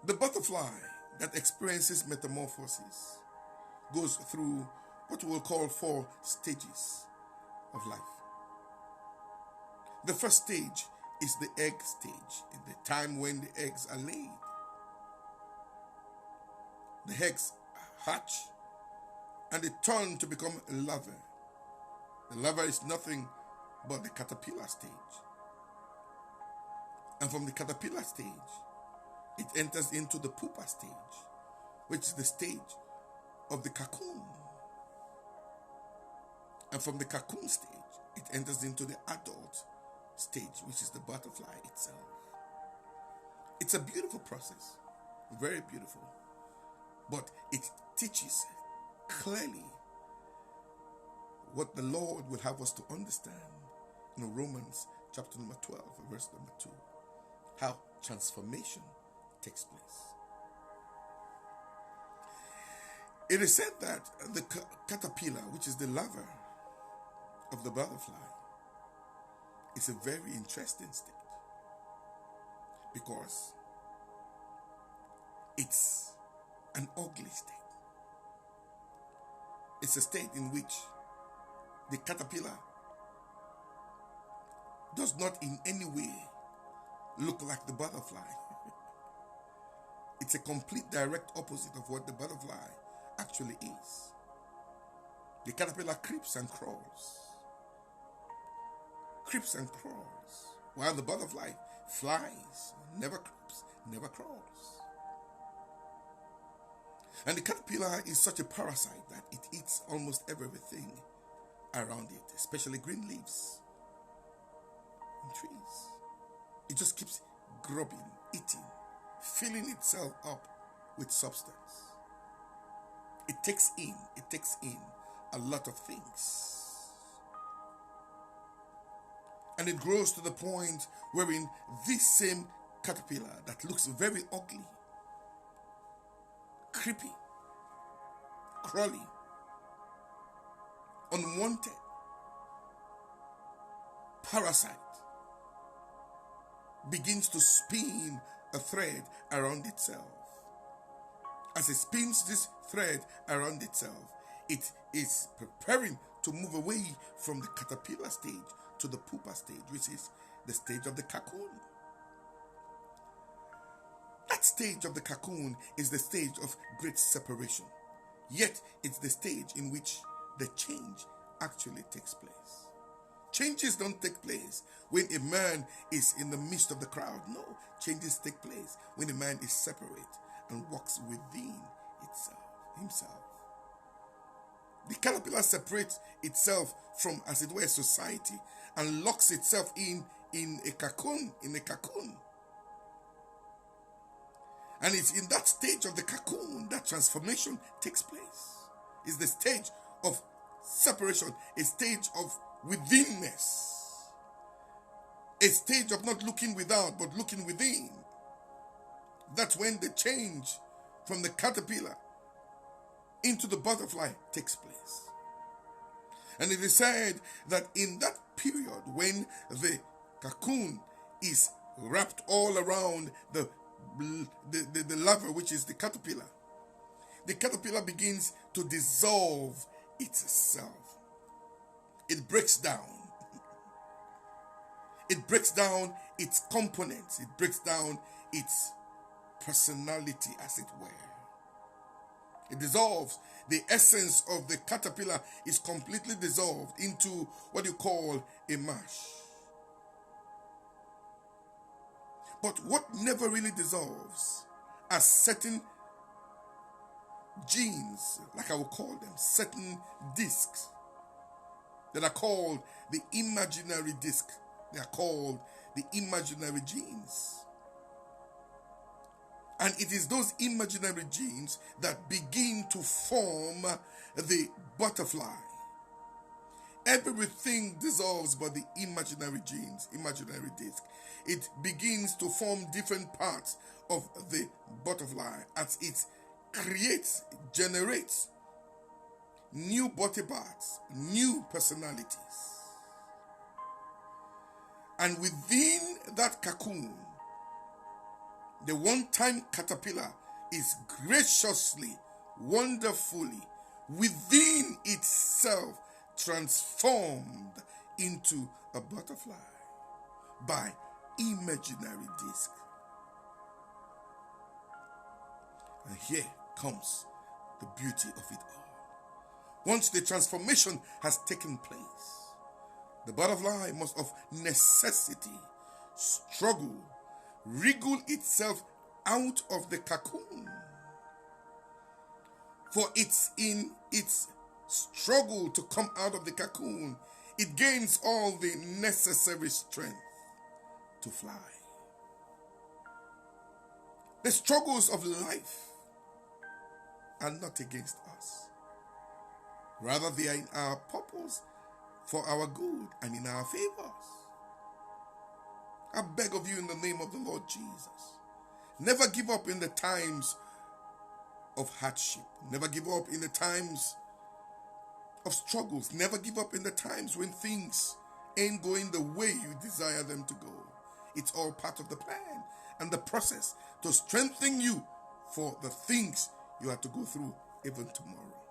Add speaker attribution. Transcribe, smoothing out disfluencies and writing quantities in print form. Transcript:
Speaker 1: The butterfly that experiences metamorphosis goes through what we'll call 4 stages of life. The first stage is the egg stage, in the time when the eggs are laid. The eggs hatch and they turn to become a larva. The larva is nothing but the caterpillar stage. And from the caterpillar stage, it enters into the pupa stage, which is the stage of the cocoon. And from the cocoon stage, it enters into the adult stage, which is the butterfly itself. It's a beautiful process, very beautiful, but it teaches clearly what the Lord will have us to understand in Romans chapter number 12, verse number 2, how transformation takes place. It is said that the caterpillar, which is the larva of the butterfly, is a very interesting state because it's an ugly state. It's a state in which the caterpillar does not in any way look like the butterfly. It's a complete direct opposite of what the butterfly actually is. The caterpillar creeps and crawls. Creeps and crawls. While the butterfly flies, never creeps, never crawls. And the caterpillar is such a parasite that it eats almost everything around it, especially green leaves and trees. It just keeps grubbing, eating, filling itself up with substance. It takes in a lot of things. And it grows to the point wherein this same caterpillar that looks very ugly, creepy, crawly, unwanted, parasite, begins to spin a thread around itself. As it spins this thread around itself, it is preparing to move away from the caterpillar stage to the pupa stage, which is the stage of the cocoon. That stage of the cocoon is the stage of great separation. Yet it's the stage in which the change actually takes place. Changes don't take place when a man is in the midst of the crowd. No, changes take place when a man is separate and walks within himself. The caterpillar separates itself from, as it were, society and locks itself in a cocoon, And it's in that stage of the cocoon that transformation takes place. It's the stage of separation, a stage of withinness, a stage of not looking without but looking within. That's when the change from the caterpillar into the butterfly takes place. And it is said that in that period when the cocoon is wrapped all around the larva, which is the caterpillar begins to dissolve itself. It breaks down. It breaks down its components. It breaks down its personality, as it were. It dissolves. The essence of the caterpillar is completely dissolved into what you call a mash. But what never really dissolves are certain genes, like I will call them, certain discs that are called the imaginary disc. They are called the imaginary genes. And it is those imaginary genes that begin to form the butterfly. Everything dissolves but the imaginary genes, imaginary disc. It begins to form different parts of the butterfly as it creates, generates new body parts, new personalities. And within that cocoon, The one-time caterpillar is graciously, wonderfully, within itself transformed into a butterfly by imaginary disc. And here comes the beauty of it all. Once the transformation has taken place, the butterfly must of necessity struggle, wriggle itself out of the cocoon. For it's in its struggle to come out of the cocoon, it gains all the necessary strength to fly. The struggles of life are not against us. Rather, they are in our purpose, for our good and in our favors. I beg of you in the name of the Lord Jesus, never give up in the times of hardship. Never give up in the times of struggles. Never give up in the times when things ain't going the way you desire them to go. It's all part of the plan and the process to strengthen you for the things you have to go through even tomorrow.